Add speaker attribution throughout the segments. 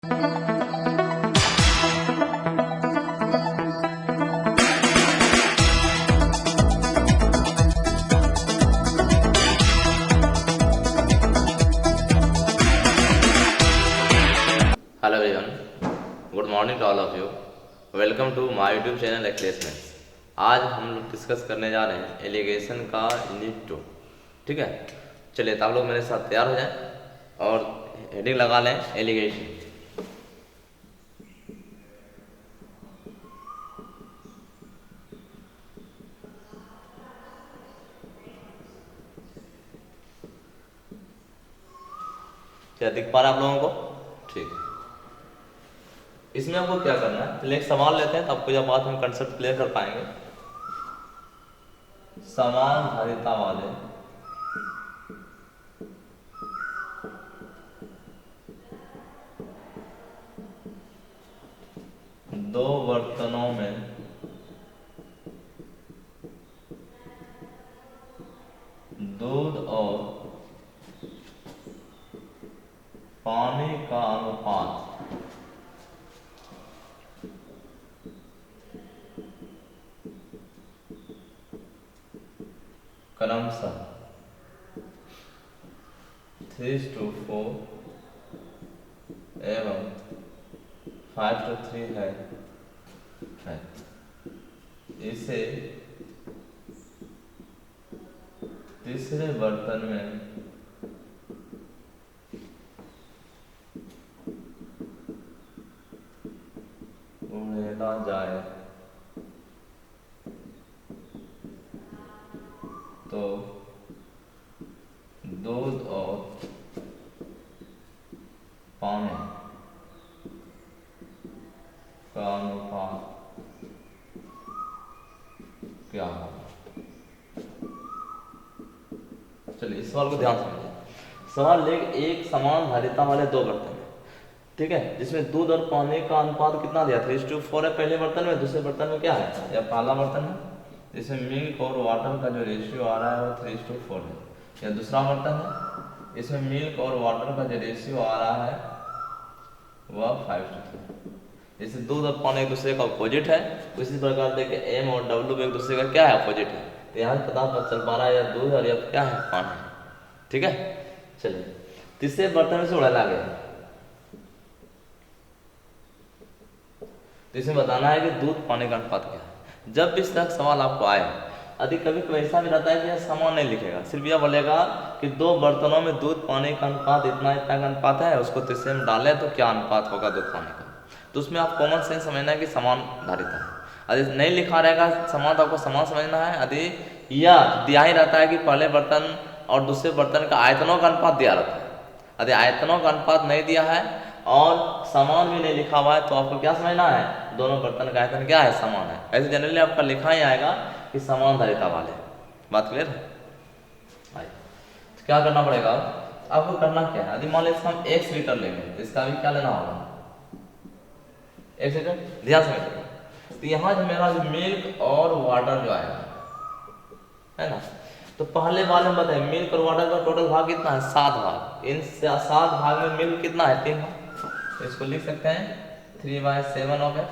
Speaker 1: Hello everyone, good morning to all of you. Welcome to my YouTube channel एक्लेस maths. आज हम लोग discuss करने जा रहे हैं एलिगेशन का यूनिट 2। ठीक है, चलिए तो आप लोग मेरे साथ तैयार हो जाएं और हेडिंग लगा लें एलिगेशन। क्या दिख पा रहा है आप लोगों को? ठीक है, इसमें आपको क्या करना है, चलिए एक सवाल लेते हैं तो आपको जब बात हम कंसेप्ट क्लियर कर पाएंगे। समान धारिता वाले दो बर्तनों में दूध और पानी का अनुपात क्रमशः 3:4 एवं 5:3 है। इसे तीसरे बर्तन में उड़ेला जाए तो दूध और पानी का अनुपात क्या होगा? चलिए इस सवाल को ध्यान से समझिए। सवाल ले एक समान धारिता वाले दो बर्तन है, ठीक है, जिसमें दूध और पानी का अनुपात कितना दिया? 3:4 है पहले बर्तन में। दूसरे बर्तन में क्या है? या पहला बर्तन है जिसमें मिल्क और वाटर का जो रेशियो आ रहा है वो 3:4 है। या दूसरा बर्तन है इसमें मिल्क और वाटर का जो रेशियो आ रहा है वह 5:3। जैसे दूध और पानी एक दूसरे का अपोजिट है, उसी प्रकार देखे एम और डब्ल्यू एक दूसरे का क्या है? अपोजिट है। तो यहाँ पता चल पा रहा है या दूध और या क्या है? पानी। ठीक है, चलिए तीसरे बर्तन में से उड़ेला गया, तो इसमें बताना है कि दूध पानी का अनुपात क्या है। जब इस तरह सवाल आपको आए, यदि कभी कभी ऐसा भी रहता है कि यह समान नहीं लिखेगा, सिर्फ यह बोलेगा कि दो बर्तनों में दूध पानी का अनुपात इतना इतना का अनुपात है, उसको तीसरे में डालें तो क्या अनुपात होगा दूध पानी का। तो उसमें आप कॉमन सेंस समझना है कि समान धारिता है। यदि नहीं लिखा रहेगा समान तो आपको समान समझना है। यदि यह दिया ही रहता है कि पहले बर्तन और दूसरे बर्तन का आयतनों का अनुपात दिया रहता है, यदि आयतनों का अनुपात नहीं दिया है और समान भी नहीं लिखा हुआ है तो आपको क्या समझना है? दोनों बर्तन का आयतन क्या है? समान है। ऐसे जनरली आपका लिखा ही आएगा कि समान धारिता वाले। बात क्लियर है? तो क्या करना पड़ेगा आपको? करना क्या है? यदि मान लीजिए हम 1 लीटर लेंगे तो इसका भी क्या लेना होगा? 1 लीटर। ध्यान से समझिएगा। तो यहाँ जो मेरा मिल्क और वाटर जो आएगा है ना, तो पहले वाले में बताइए मिल्क और वाटर का टोटल भाग कितना है? 7 भाग। इन 7 भाग में मिल्क कितना है? 3 भाग। तो इसको लिख सकते हैं 3/7 ऑफ x,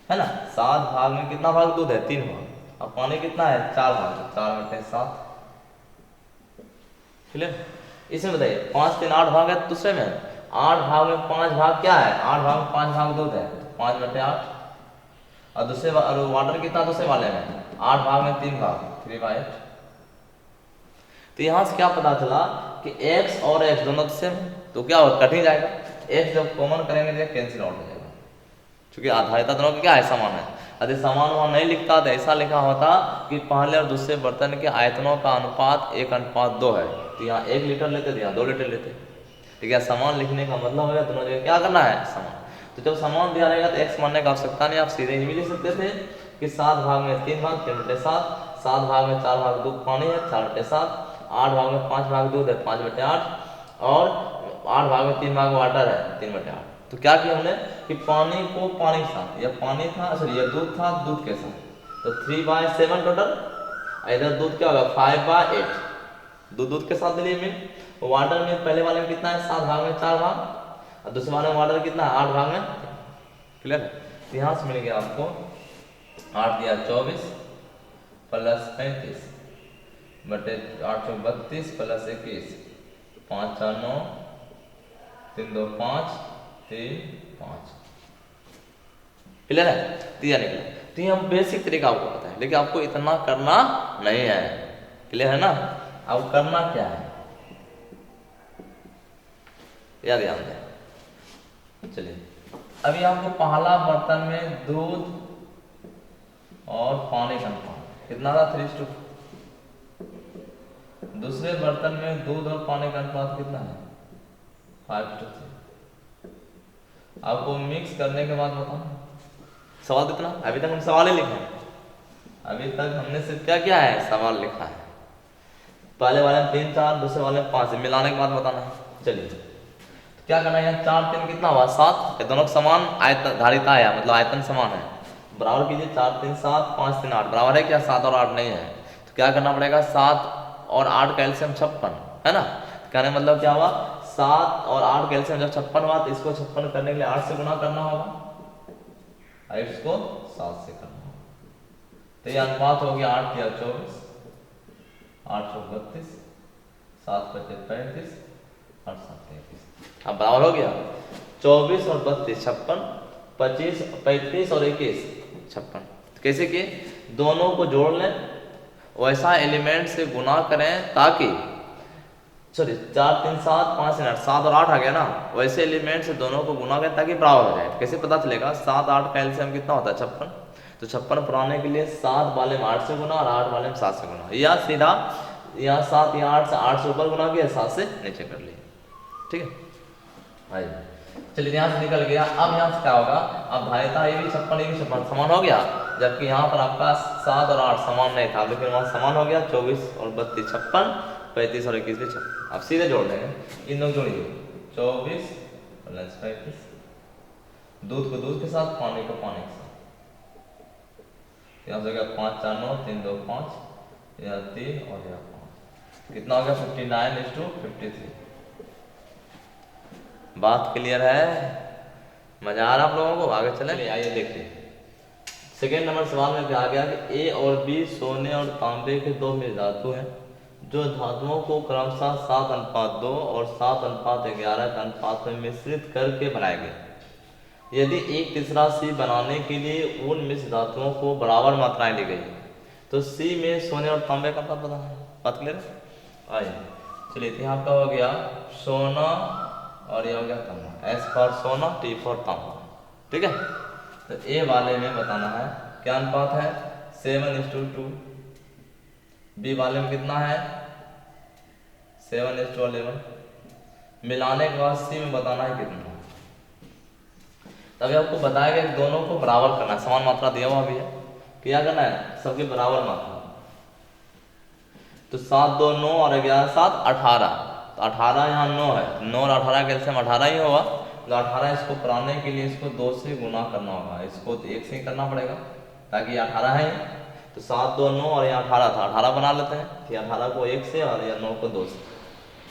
Speaker 1: है ना। 7 भाग में कितना भाग दूध है? 3 भाग। और पानी कितना है? 4 भाग। तो 4/7। क्लियर? इसमें बताइए 5 3 8 भाग है दूसरे में। 8 भाग में 5 भाग क्या है? 8 भाग में 5 भाग दूध है, 5/8। और दूसरे वाटर कितना दूसरे वाले में? 8 भाग में 3 भाग, 3/8। तो यहाँ से क्या पता चला कि x और x दोनों सेम, तो क्या होगा? कट ही जाएगा। x जब कॉमन करेंगे तो कैंसिल आउट हो जाएगा, क्योंकि आधारिता दोनों का क्या है? समान है। यदि समान वहां नहीं लिखता तो ऐसा लिखा होता कि पहले और दूसरे बर्तन के आयतनों का अनुपात 1:2 है, तो यहाँ 1 लीटर लेते थे, यहाँ 2 लीटर लेते। ठीक है, समान लिखने का मतलब है दोनों जगह क्या करना है? समान। तो जब समान दिया रहेगा तो x मानने का आवश्यकता नहीं, आप सीधे ही लिख सकते थे कि 7 भाग में 3 भाग 3/7, 7 भाग में 4 भाग दूध पानी है 4/7, 8 भाग में 5 भाग दूध है 5/8, और 8 भाग में 3 भाग वाटर है 3/8। तो क्या किया हमने कि पानी को पानी के साथ, या पानी था सॉरी या दूध था दूध के साथ, तो 3/7 टोटल। इधर दूध क्या होगा? 5/8। दूध के साथ लिए में वाटर में पहले वाले में कितना है? 7 भाग में 4 भाग, और दूसरे वाले में ऑर्डर कितना है 8 भाग में, क्लियर है। तो यहाँ से मिल गया आपको 8 दिया 24 प्लस 35 बटे 8 32 प्लस 21 5 4 9 3 2 5 3 5, क्लियर है। तो यह निकला। तो ये हम बेसिक तरीका आपको पता है, लेकिन आपको इतना करना नहीं है, क्लियर है ना। अब करना क्या है याद ध्यान दें। चलिए अभी आपको पहला बर्तन में दूध और पानी का अनुपात कितना था 3:4, दूसरे बर्तन में दूध और पानी का अनुपात कितना है 5:3। आपको मिक्स करने के बाद बताओ सवाल कितना, अभी तक हम सवाल ही लिखे हैं, अभी तक हमने सिर्फ क्या किया है सवाल लिखा है। पहले वाले में 3 4 दूसरे वाले में 5 मिलाने के बाद बताना है। चलिए तो क्या करना है, यहाँ 4 3 कितना हुआ 7, ये दोनों समान आयतन धारिता है, मतलब आयतन समान है, बराबर कीजिए 4 3 7 5 3 8 बराबर है क्या 7 और 8 नहीं है। तो क्या करना पड़ेगा 7 और 8 का एलसीएम 56 है ना। तो कहने का मतलब क्या हुआ 7 और 8 का एलसीएम जब 56 हुआ तो इसको 56 करने के लिए 8 से गुना करना होगा और इसको 7 से करना होगा। तो ये अनुपात हो गया 8 या 24 8 32 7 5 35 और 7 33। अब बराबर हो गया 24 और 32 56 25 35 और 21 56। कैसे किए, दोनों को जोड़ लें वैसा एलिमेंट से गुना करें ताकि सॉरी 4 3 7 5 3 8 7 और 8 आ गया ना, वैसे एलिमेंट से दोनों को गुना करें ताकि बराबर हो जाए। कैसे पता चलेगा 7 8 का एलसीएम कितना होता है 56, तो 56 पुराने के लिए 7 वाले में 8 से गुना और 8 वाले में 7 से गुना, या सीधा यहाँ 7 या 8 से 8 से ऊपर गुना किया 7 से नीचे कर लिए, ठीक है। आइए चलिए यहाँ से निकल गया। अब यहाँ से क्या होगा, अब धारिता ये भी 56 समान हो गया, जबकि यहाँ पर आपका 7 और 8 समान नहीं था, लेकिन वहाँ समान हो गया 24 और 32 56 35 और 21 भी 56। अब सीधे जोड़ देंगे, इन दोनों जोड़िए 24 प्लस 35, दूध को दूध के साथ पानी को पानी के साथ, यहाँ से हो गया 5 4 9 3 2 5, यह 3 और यह 5, कितना हो गया 59:53। बात क्लियर है, मजा आ रहा आप लोगों को। आगे चले आइए देखिए सेकेंड नंबर सवाल में क्या आ गया कि ए और बी सोने और तांबे के दो मिश्र धातु हैं जो धातुओं को क्रमशः 7:2 और 7:11 के अनुपात में मिश्रित करके बनाए गए। यदि एक तीसरा सी बनाने के लिए उन मिश्र धातुओं को बराबर मात्राएं ली गई तो सी में सोने और तांबे का अनुपात बताना है। बात क्लियर है। आइए चलिए यहाँ का हो गया सोना और ये हो गया तांबा, एस फॉर सोना टी फॉर तांबा, ठीक है। तो ए वाले में बताना है क्या अनुपात है 7:2, बी वाले में कितना है 7:11, मिलाने के बाद सी में बताना है कितना। तभी आपको बताया गया कि दोनों को बराबर करना है, समान मात्रा दिया हुआ भी है, क्या करना है सबके बराबर मात्रा। तो 7 2 9 और 11 7 18, तो 18 यहाँ 9 है, 9 और 18 के एलसीएम 18 ही होगा, तो 18 इसको कराने के लिए इसको 2 से गुना करना होगा, इसको तो 1 से ही करना पड़ेगा ताकि 18 है। तो 7 2 9 और यहाँ 18 था, 18 बना लेते हैं, तो 18 को 1 से और यह 9 को 2 से,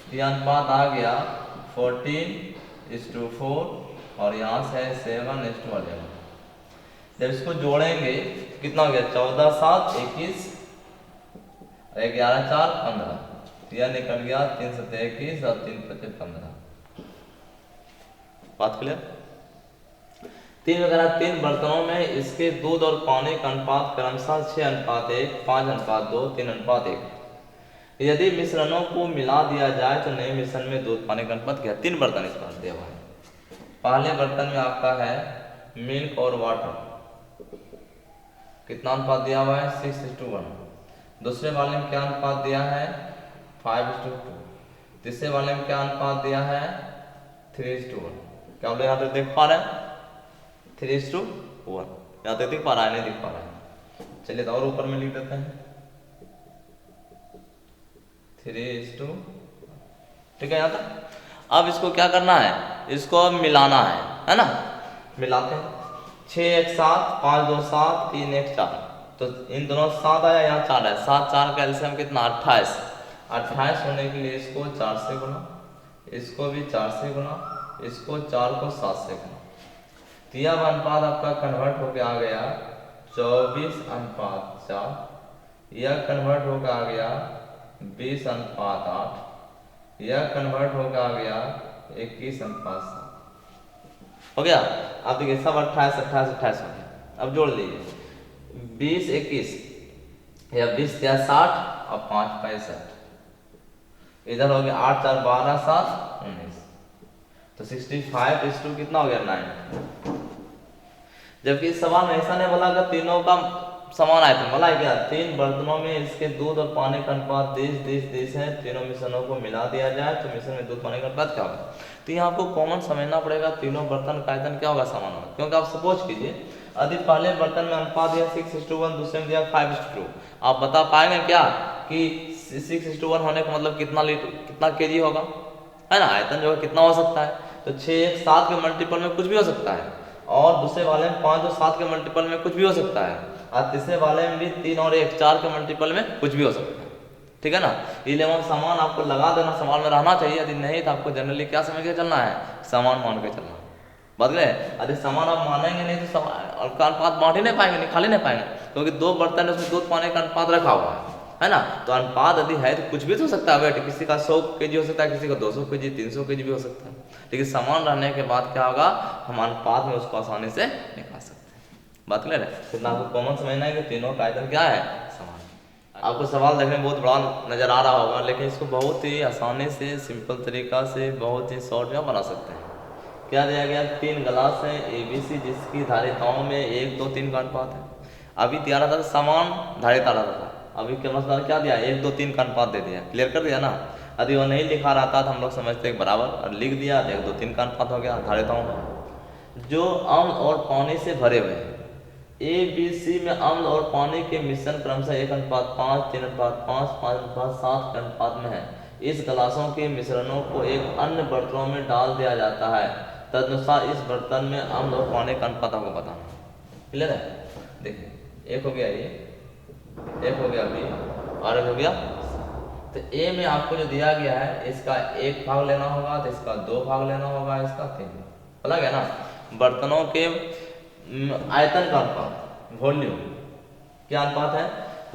Speaker 1: तो यह अनुपात आ गया 14:4 और यहाँ से 7:11। जब इसको जोड़ेंगे तो कितना हो गया 14 7 21 11 4 15, तो यह निकल गया 3 7 21 और 3 5 15। बात क्लियर। 3 बर्तनों में इसके दूध और पानी का अनुपात क्रमशः 6:1 5:2 3:1। यदि मिश्रणों को मिला दिया जाए तो नए मिश्रण में दूध पानी का अनुपात क्या। 3 बर्तन इस बार दिया हुआ है। पहले बर्तन में आपका है मिल्क और वाटर, कितना अनुपात दिया हुआ है 6:1। दूसरे वाले में क्या अनुपात दिया है 5:2। तीसरे वाले में क्या अनुपात दिया है 3:1। क्या हम लोग यहाँ तक देख पा रहे हैं 3:1, यहाँ तक दिख पा रहा है नहीं दिख पा रहा है। चलिए तो और ऊपर में लिख देते हैं 3:2, ठीक है यहाँ तक। अब इसको क्या करना है, इसको अब मिलाना है ना। मिलाते हैं 6 1 7 5 2 7 3 1 4, तो इन दोनों 7 आया यहाँ 4 है, 7 4 का एलसीएम कितना 28। 28 होने के लिए इसको 4 से गुना, इसको भी 4 से गुना इसको 4 को 7 से गुना, तो यह अनुपात आपका कन्वर्ट होके आ गया 24:4, यह कन्वर्ट होकर आ गया 20:8, यह कन्वर्ट होकर आ गया 21:7 हो गया। अब देखिए सब 28 28 28 हो गया। अब जोड़ लीजिए 20 21 या 20 या 60 और 5 65, इधर हो गया 8 4 12 7 19, तो 65 कितना हो गया 9। जबकि इस सवाल में ऐसा नहीं बोला कि तीनों का समान आयतन, बोला है क्या 3 बर्तनों में इसके दूध और पानी का अनुपात 10 है, तीनों मिश्रणों को मिला दिया जाए तो मिश्रण में दूध पानी का अनुपात क्या होगा। तो यहाँ आपको कॉमन समझना पड़ेगा तीनों बर्तन का आयतन क्या होगा, समान होगा। क्योंकि आप सपोज कीजिए यदि पहले बर्तन में अनुपात दिया 6:1, दूसरे में दिया 5:2, आप बता पाएंगे क्या कि 6:1 होने का मतलब कितना केजी होगा, है ना। आयतन जो है कितना हो सकता है, तो 6 7 के मल्टीपल में कुछ भी हो सकता है, और दूसरे वाले में 5 और 7 के मल्टीपल में कुछ भी हो सकता है, और तीसरे वाले में भी 3 और 1 4 के मल्टीपल में कुछ भी हो सकता है, ठीक है ना। इलेवन समान आपको लगा देना, समान में रहना चाहिए। यदि नहीं तो आपको जनरली क्या समझ के चलना है, समान मान के चलना, बात गए। यदि समान आप मानेंगे नहीं तो का अनुपात बांट ही नहीं पाएंगे, निकाल ही नहीं पाएंगे, क्योंकि 2 बर्तन है उसमें दूध पानी का अनुपात रखा हुआ है ना। तो अनुपात यदि है तो कुछ भी तो हो सकता है वेट, किसी का 100 केजी हो सकता है, किसी का 200 केजी 300 केजी भी हो सकता है, लेकिन समान रहने के बाद क्या होगा, हम अनुपात में उसको आसानी से निकाल सकते हैं। बात क्लियर है। कितना आपको कॉमन समझना है कि तीनों का आयतन क्या है, समान। आपको सवाल देखने में बहुत बड़ा नजर आ रहा होगा, लेकिन इसको बहुत ही आसानी से सिंपल तरीका से बहुत ही शॉर्ट में बना सकते हैं। क्या दिया गया, 3 गिलास है ABC जिसकी धारिताओं में 1 2 3 का अनुपात है। अभी दिया रहा था समान धारिता रहा था, अभी के मतलब क्या दिया 1 2 3 का अनुपात दे दिया, क्लियर कर दिया ना। यदि वो नहीं लिखा रहता तो हम लोग समझते बराबर, और लिख दिया 1 2 3 का अनुपात हो गया धारिताओं में। जो अम्ल और पानी से भरे हुए हैं, ABC में अम्ल और पानी के मिश्रण क्रमशः 1:5 3:5 5:7 के अनुपात में है। इस गिलासों के मिश्रणों को एक अन्य बर्तनों में डाल दिया जाता है, तदनुसार इस बर्तन में अम्ल और पानी का अनुपात आपको बताना, क्लियर है। देखिए एक हो गया ये, एक हो गया बी और एक हो गया। तो ए में आपको जो दिया गया है इसका 1 भाग लेना होगा, तो इसका 2 भाग लेना होगा, इसका 3, बोला गया ना। बर्तनों के आयतन का अनुपात, वॉल्यूम क्या अनुपात है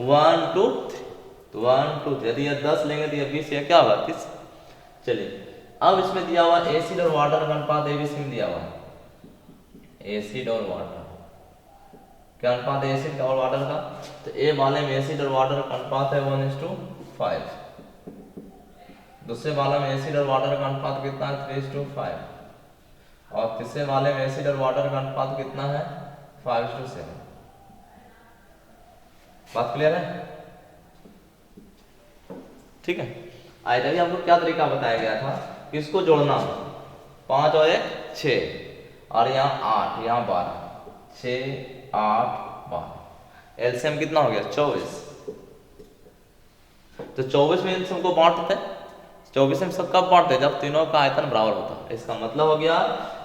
Speaker 1: 1:3, तो 1:3। यदि यह 10 लेंगे तो यह 20, यह क्या होगा 30। चलिए अब इसमें दिया हुआ एसिड और वाटर का अनुपात ABC में दिया हुआ है, एसिड और वाटर क्या अनुपात है एसिड और वाटर का, तो ए वाले में एसिड और वाटर का अनुपात है 1:5, दूसरे वाले में एसिड और वाटर का अनुपात कितना है 3:5, और तीसरे वाले में एसिड और वाटर का अनुपात कितना है 5:7। बात क्लियर है, ठीक है। आइए आपको क्या तरीका बताया गया था, किसको जोड़ना, 5 और 1 6, और यहाँ 8 यहाँ 12, 6 8 12, एलसीएम कितना हो गया 24। तो 24 में इन सबको बांटते हैं, 24 में सब कब बांटते हैं, जब तीनों का आयतन बराबर होता है। इसका मतलब हो गया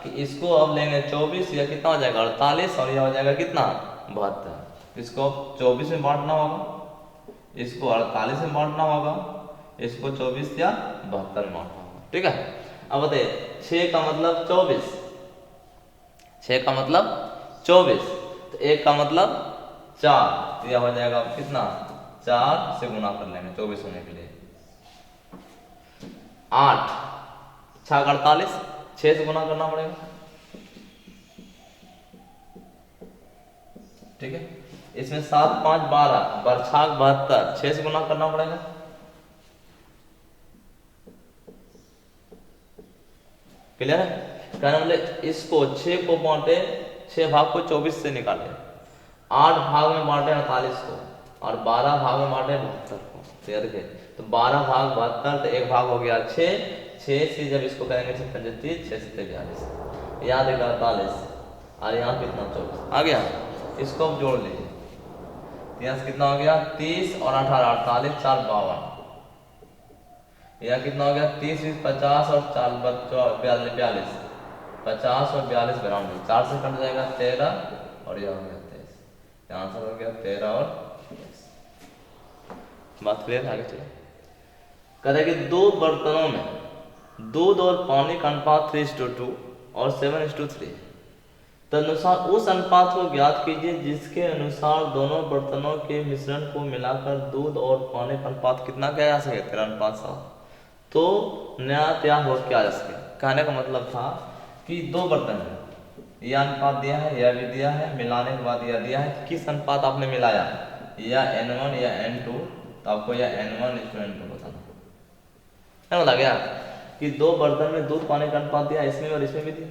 Speaker 1: कि इसको अब लेंगे 24, यह कितना हो जाएगा 48, और यह हो जाएगा कितना 72। इसको 24 में बांटना होगा, इसको 48 में बांटना होगा, इसको 24 या 72 में बांटना होगा, ठीक है। अब बताइए 6 का मतलब 24, 6 का मतलब 24, तो 1 का मतलब 4, तो यह हो जाएगा कितना 4 से गुना कर लेंगे 24 होने के लिए, 8 6 48, 6 से गुना करना पड़ेगा, ठीक है। इसमें 7 5 12 बरछाक 72, 6 से गुना करना पड़ेगा, क्लियर है। कहना मतलब इसको 6 को बांटे, 6 भाग को 24 से निकाले, 8 भाग में बांटे 48 को, और 12 भाग में बांटे 72 को, तो याद रखिए तो 12 भाग 72, तो 1 भाग हो गया 6, 6 से जब इसको करेंगे 35, 6 से 42, यहाँ देखा 48, और यहाँ कितना 24 आ गया। इसको अब जोड़ लीजिए, यहाँ से कितना हो गया 30 और 18 48 4 52, यह कितना हो गया 30 20 50 और 4 42, 50 और 42 92, 4 से कट जाएगा 13, और यह हो गया 23, यहाँ से हो गया 13 और 23। बात क्लियर, आगे चले। कहते हैं कि 2 बर्तनों में दूध और पानी का अनुपात 3:2 और 7:3। तदनुसार उस अनुपात को ज्ञात कीजिए जिसके अनुसार दोनों बर्तनों के मिश्रण को मिलाकर दूध और पानी का अनुपात कितना किया जा सके, 13:7। तो नया तैयार हो क्या जा सके। कहने का मतलब था कि दो बर्तन है, यह अनुपात दिया है, यह भी दिया है, मिलाने के बाद यह दिया है, किस अनुपात आपने मिलाया, या N1 या N2, तो आपको यह N1:N2 बताना है। बोला गया कि दो बर्तन में दूध पानी का अनुपात दिया, इसमें और इसमें भी दिया।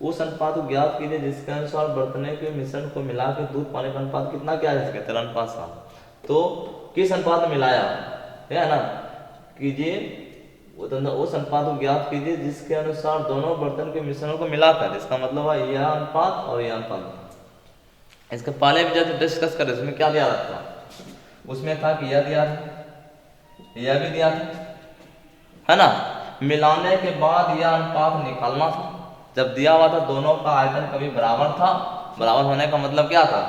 Speaker 1: उस अनुपात को ज्ञात कीजिए जिसके अनुसार बर्तनों के मिश्रण को मिलाकर दूध पानी का अनुपात कितना किया जा सके, 13:7। तो किस अनुपात में मिलाया है ना, कीजिए उस अनुपात को ज्ञात कीजिए जिसके अनुसार दोनों बर्तन के मिश्रणों को मिलाकर, इसका मतलब है यह अनुपात और यह अनुपात। इसके पहले भी जब डिस्कस करें उसमें क्या दिया था, उसमें था कि यह दिया था, यह भी दिया था, है ना। मिलाने के बाद यह अनुपात निकालना था। जब दिया हुआ था दोनों का आयतन कभी बराबर था, बराबर होने का मतलब क्या था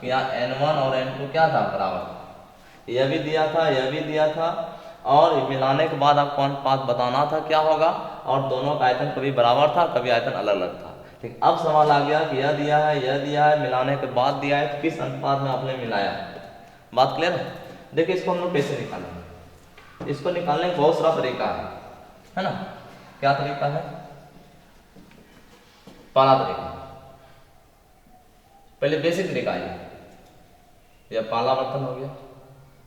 Speaker 1: कि यहाँ N1 और N2 क्या था, बराबर था। यह भी दिया था, यह भी दिया था, और मिलाने के बाद आपको अनुपात बताना था क्या होगा, और दोनों का आयतन कभी बराबर था, कभी आयतन अलग अलग था। ठीक, अब सवाल आ गया कि यह दिया है, यह दिया है, मिलाने के बाद दिया है, तो किस अनुपात में आपने मिलाया। बात क्लियर है। देखिए इसको हम लोग कैसे निकालेंगे, इसको निकालने का बहुत सारा तरीका है ना। क्या तरीका है, पहला तरीका, पहले बेसिक तरीका है, यह पहला बर्तन हो गया,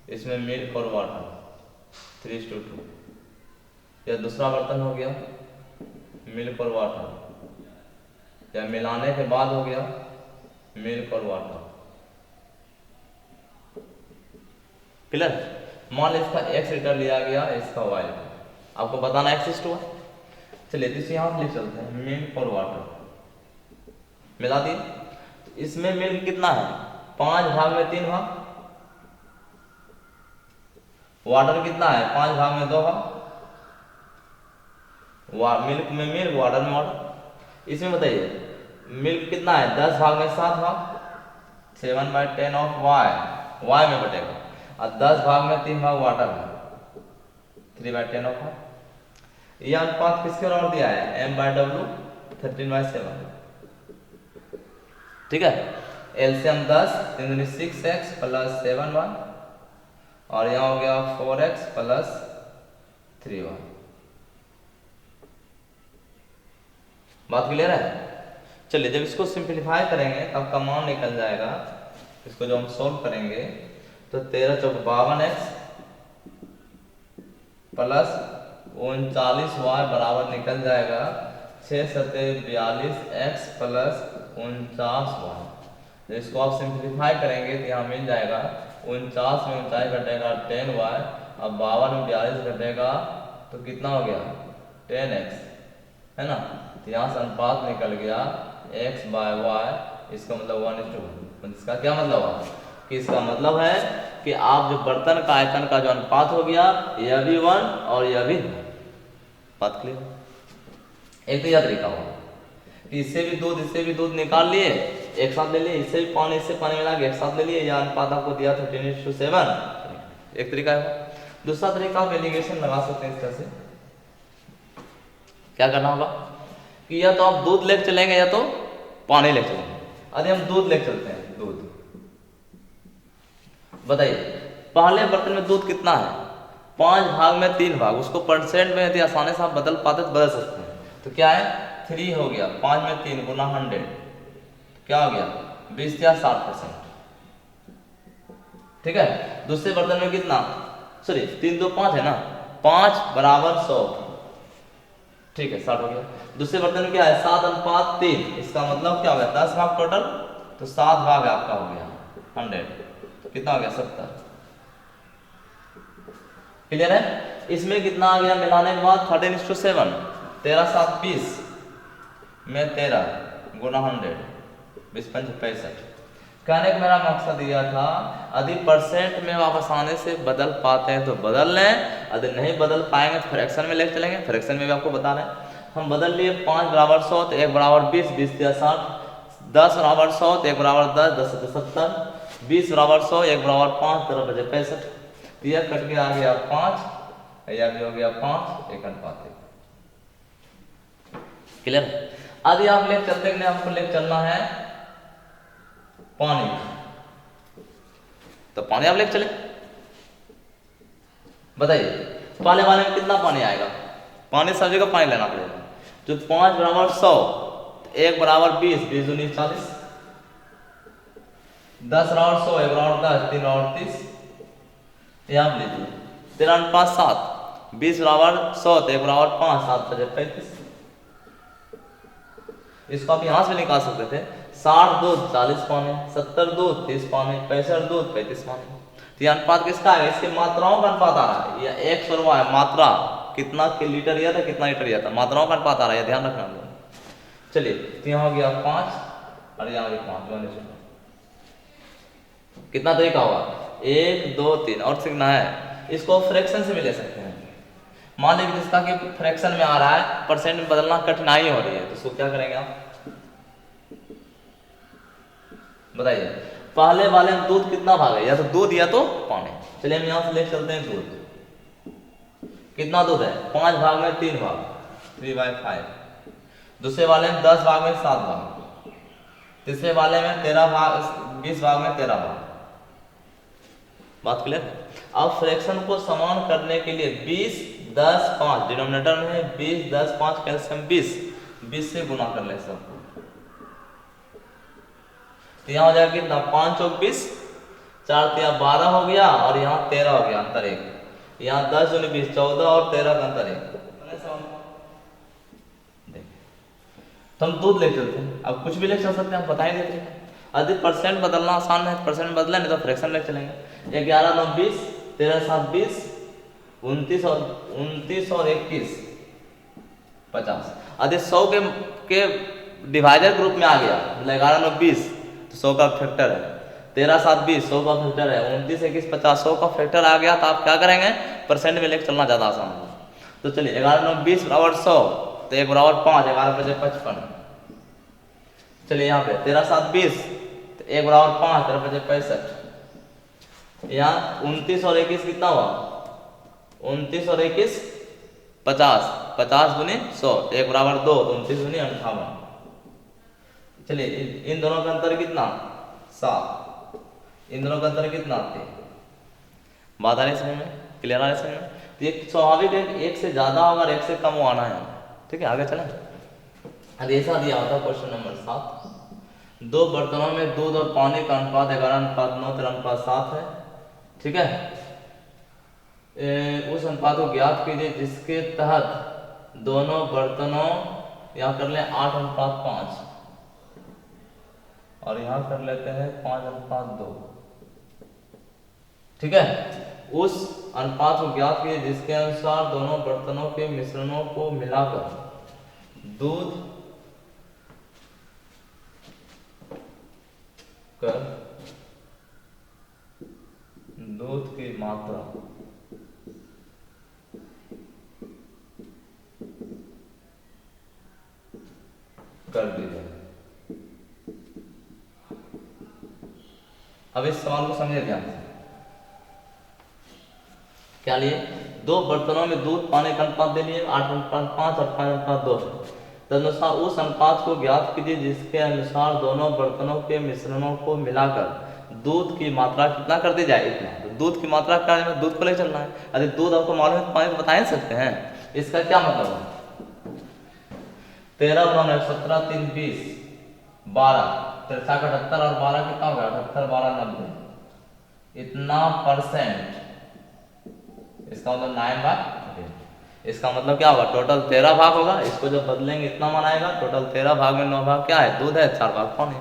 Speaker 1: इसमें मिल्क और वाटर 3:2। यह दूसरा बर्तन हो गया, मिल्क और वाटर, या मिलाने के बाद हो गया मिल्क और वाटर। क्लियर। मान लीजिए इसका x लीटर लिया गया, इसका y लीटर, आपको बताना x:1। चलिए इसे यहाँ लिख चलते हैं, मिल्क और वाटर मिला दिए। इसमें मिल्क कितना है, 5 भाग में 3 भाग, वाटर कितना है, 5 भाग में 2 भाग, मिल्क में मिल्क, वाटर में वाटर। इसमें बताइए मिल्क कितना है, 10 भाग में 7 भाग, 7/10 ऑफ y में बटेगा, और 10 भाग में 3 भाग वाटर में, 3/10 ऑफ y। यह अनुपात किसके बराबर दिया है, m/w 13/7। ठीक है। एलसीएम 10, 3 6x प्लस 7y, और यहाँ हो गया 4x प्लस 3y। बात क्लियर है। चलिए जब इसको सिंप्लीफाई करेंगे तब का मान निकल जाएगा। इसको जो हम सोल्व करेंगे तो 13 चौक 52x प्लस 39y बराबर निकल जाएगा 6 7 42x प्लस 49y। तो इसको आप सिंप्लीफाई करेंगे तो यहाँ मिल जाएगा 49 में 49 घटेगा 10y, अब 52 में 42 घटेगा तो कितना हो गया 10x, है ना। तो यहाँ से अनुपात निकल गया x/y, इसका मतलब 1:1। इसका क्या मतलब है कि इसका मतलब है कि आप जो बर्तन का आयतन का जो अनुपात हो गया यह भी 1 और यह भी 1। बात क्लियर। एक तो यह तरीका हुआ कि इससे भी दूध निकाल लिए, एक साथ ले लिए, इससे पानी मिला के एक साथ ले लिए, यह अनुपात आपको दिया 13:7। एक तरीका है। दूसरा तरीका आप एलिगेशन लगा सकते हैं। इस तरह से क्या करना होगा कि या तो आप दूध लेके चलेंगे या तो पानी लेके चलेंगे। यदि हम दूध लेके चलते हैं, दूध बताइए पहले बर्तन में दूध कितना है, 5 भाग में 3 भाग, उसको परसेंट में यदि आसानी से आप बदल पाते तो बदल सकते हैं। तो क्या है 3 हो गया, 5 में 3 गुना 100, क्या हो गया 20 या 60%। ठीक है। दूसरे बर्तन में कितना, सॉरी 3 2 5 है ना, 5 बराबर 100, ठीक है 60 हो गया। दूसरे बर्तन में क्या है 7:3, इसका मतलब क्या हो गया 10 भाग टोटल, तो 7 भाग आपका हो गया 100, तो कितना हो गया 70। क्लियर है। इसमें कितना आ गया मिलाने के बाद 13:7, 13 7 20 में 13 गुना 100, 20 5 65। कहने का मेरा मकसद यह था यदि परसेंट में आप आसानी से बदल पाते हैं तो बदल लें, यदि नहीं बदल पाएंगे तो फ्रैक्शन में लेके चलेंगे। फ्रैक्शन में भी आपको बता रहे हैं, हम बदल लिए 5 बराबर 100 तो 1 बराबर 20, 20 या 60, 10 बराबर 100 तो 1 बराबर 10, 10 से 70, 20 बराबर 100, 1 बराबर 5, 13 बजे 65। यह कट के आ गया 5, यह भी हो गया 5, एक अनुपात 1। क्लियर है। यदि आप लेके चलते कि नहीं, आपको लेके चलना है पानी, तो पानी आप लेके चले। बताइए पहले वाले में कितना पानी आएगा, पानी सब जगह पानी लेना पड़ेगा। जो 5 बराबर 100, 1 बराबर 20, 20 दूनी 40, 10 बराबर 100, 1 बराबर 10, 3 बराबर 30, यहाँ लीजिए 13:7, 20 बराबर 100, तो 1 बराबर 5, 7 बजे 35। इसको आप यहाँ से निकाल सकते थे, 60 दूध 40 पाने, 70 दूध 30 पाने, 65 दूध 35 पाने। तो यह अनुपात किसका है, इसके मात्राओं का अनुपात आ रहा है। यह 100 है, मात्रा कितना के लीटर लिया था, कितना लीटर लिया था, मात्राओं का अनुपात आ रहा है, ध्यान रखना हम लोग। चलिए तो यहाँ हो गया 5 और यहाँ हो गया 5, कितना तरीका होगा, 1 2 3 और सीखना है। इसको फ्रैक्शन से भी ले सकते हैं। मान लीजिए जिसका कि फ्रैक्शन में आ रहा है, परसेंट में बदलना कठिनाई हो रही है, तो उसको क्या करेंगे आप बताइए। पहले वाले में दूध कितना भाग है, या तो दूध या तो पानी। चलिए हम यहाँ से ले चलते हैं दूध, कितना दूध है, 5 भाग में 3 भाग, 3/5। दूसरे वाले में 10 भाग में 7 भाग, तीसरे वाले में 13 भाग, 20 भाग में 13 भाग। बात क्लियर है। अब फ्रैक्शन को समान करने के लिए 20 10 5 डिनोमिनेटर में है, 20 10 5 कैल्शियम 20 से गुना कर ले सब। तो यहाँ हो जाएगा कितना, 5 चौक 20, 4 तिया 12 हो गया, और यहाँ 13 हो गया, अंतर 1। यहाँ 10 दूनी 20, 14 और 13 का अंतर 1। तो हम दूध ले चलते हैं, अब कुछ भी ले चल सकते हैं, हम बता ही देते हैं। यदि परसेंट बदलना आसान है, परसेंट बदले नहीं तो फ्रैक्शन ले चलेंगे। 11 9 20, 13 7 20, 29 और 21 50। यदि 100 के डिवाइडर ग्रुप में आ गया, 11 9 20 तो 100 का फैक्टर है, 13 7 20 100 का फैक्टर है, 29 21 50 100 का फैक्टर आ गया, तो आप क्या करेंगे, परसेंट में लेकर चलना ज़्यादा आसान होगा। तो चलिए 11 9 20 बराबर 100, तो 1 बराबर 5, 11 बजे 55। चलिए यहाँ पे 13 7 20, तो 1 बराबर 5, 13 बजे 65। यहाँ 29 और 21 कितना हुआ, 29 और 21 50, 50 दूनी 100, 1 बराबर 2, तो 29 दूनी 58। चलिए इन दोनों का अंतर कितना, 7, इन दोनों का अंतर कितना, 3। बात आ रही समझ में, क्लियर आ रही समझ में। तो ये स्वाभाविक है, एक से ज्यादा होगा और एक से कम आना है। ठीक है आगे चलें। अभी ऐसा दिया होता क्वेश्चन नंबर 7, 2 बर्तनों में दूध और पानी का अनुपात 11:9 13:7 है। ठीक है, उस अनुपात को ज्ञात कीजिए जिसके तहत दोनों बर्तनों, यहाँ कर लें 8:5 और यहाँ कर लेते हैं 5:2। ठीक है, उस अनुपात को ज्ञात कीजिए जिसके अनुसार दोनों बर्तनों के मिश्रणों को मिलाकर दूध की मात्रा कर दी जाए। अब इस सवाल को समझिए ध्यान से। क्या लिए, 2 बर्तनों में दूध पानी का अनुपात दे लिए 8:5 और 5:2 है। तदनुसार उस अनुपात को ज्ञात कीजिए जिसके अनुसार दोनों बर्तनों के मिश्रणों को मिलाकर दूध की मात्रा कितना कर दी जाए, इतना। तो दूध की मात्रा क्या है, दूध को ले चलना है। यदि दूध आपको मालूम है तो पानी तो बता ही सकते हैं। इसका क्या मतलब है, 13 × 17 3 20 12, 13 78 और 12 कितना होगा, 78 12 90, इतना %। इसका मतलब 9/10। इसका मतलब क्या होगा, टोटल 13 भाग होगा। इसको जब बदलेंगे इतना मानाएगा, टोटल 13 भाग में 9 भाग क्या है, दूध है, 4 भाग पानी।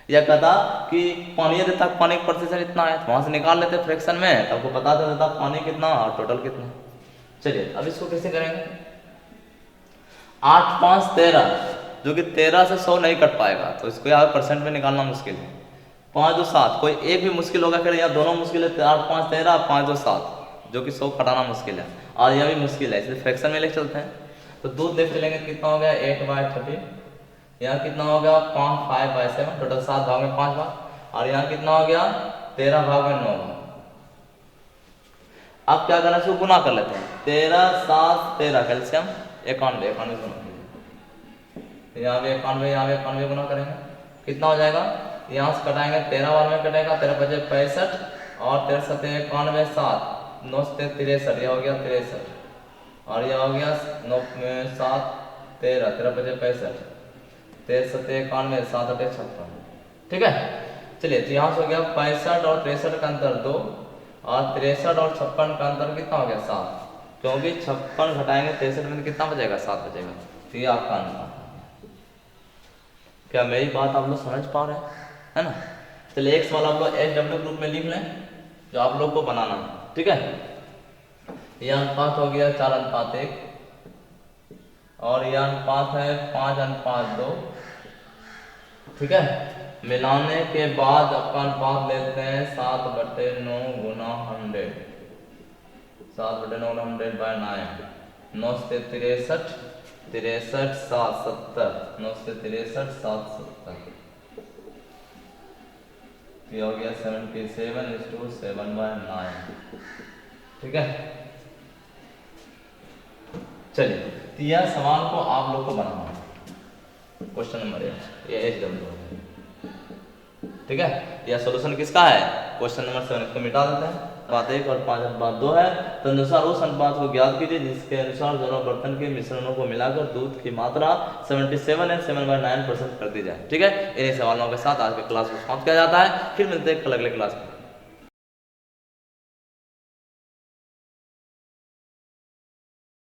Speaker 1: यह कहता कि पानी देता, पानी का प्रतिशत इतना है, तो वहां से निकाल लेते फ्रैक्शन में, तो आपको बता देता पानी कितना और टोटल कितना। चलिए अब इसको कैसे करेंगे, 8 5 13, जो कि 13 से 100 नहीं कट पाएगा, तो इसको यहाँ परसेंट में निकालना मुश्किल है। 5 2 7, कोई एक भी मुश्किल होगा, फिर यहाँ दोनों मुश्किल है, 8 5 13 5 2 7, जो कि 100 कटाना मुश्किल है, और यह भी मुश्किल है, इसलिए फ्रैक्शन में लेके चलते हैं। तो दूध देख चलेंगे कितना हो गया, 8/30, यहाँ कितना हो गया 5/7, टोटल 7 भाग में 5 भाग, और यहाँ कितना हो गया 13 भाग में 9 भाग। अब क्या करना है, गुना कर लेते हैं, 13 7 13 कैल्शियम 91 91 गुना, यहाँ भी 91, यहाँ भी 91 गुना करेंगे, कितना हो जाएगा, यहाँ से कटाएंगे 13 बार में कटेगा, 13 बचे 65 और 13 सत्ते 91, 7 9 से 63, यह हो गया 63 और यह हो गया 9 7 13, 13 बचे 65, 13 सत्ते 91, 7 8 56। ठीक है, चलिए तो यहाँ से हो गया 65 और 63 का अंतर 2 और 63 और 56 का अंतर कितना हो गया 7, क्योंकि 56 घटाएंगे 63 में कितना बचेगा 7 बचेगा। तो ये आपका आंसर। क्या मेरी बात आप लोग समझ पा रहे हैं, है ना। चलिए एक सवाल आप लोग SW ग्रुप में लिख लें जो आप लोग को बनाना है। ठीक है, यह अनुपात हो गया 4:1 और यह अनुपात है 5:2। ठीक है, मिलाने के बाद आपका अनुपात लेते हैं 7/9 गुना 100, 7/9 100/9, 9 से 63, 63 7 70, 9 से 63 7 70, ये हो गया 77:7/9। ठीक है, चलिए तो यह सवाल को आप लोग को बनाना है, क्वेश्चन नंबर 1 ये SW है। ठीक है, यह सॉल्यूशन किसका है, क्वेश्चन नंबर 7, इसको मिटा देते हैं। बात 1 और 5:2 है, तो अनुसार उस अनुपात को ज्ञात कीजिए जिसके अनुसार दोनों बर्तन के मिश्रणों को मिलाकर दूध की मात्रा 77 और 7/9% कर दी जाए। ठीक है, इन्हीं सवालों के साथ आज के क्लास को समाप्त किया जाता है, फिर मिलते हैं कल अगले क्लास में।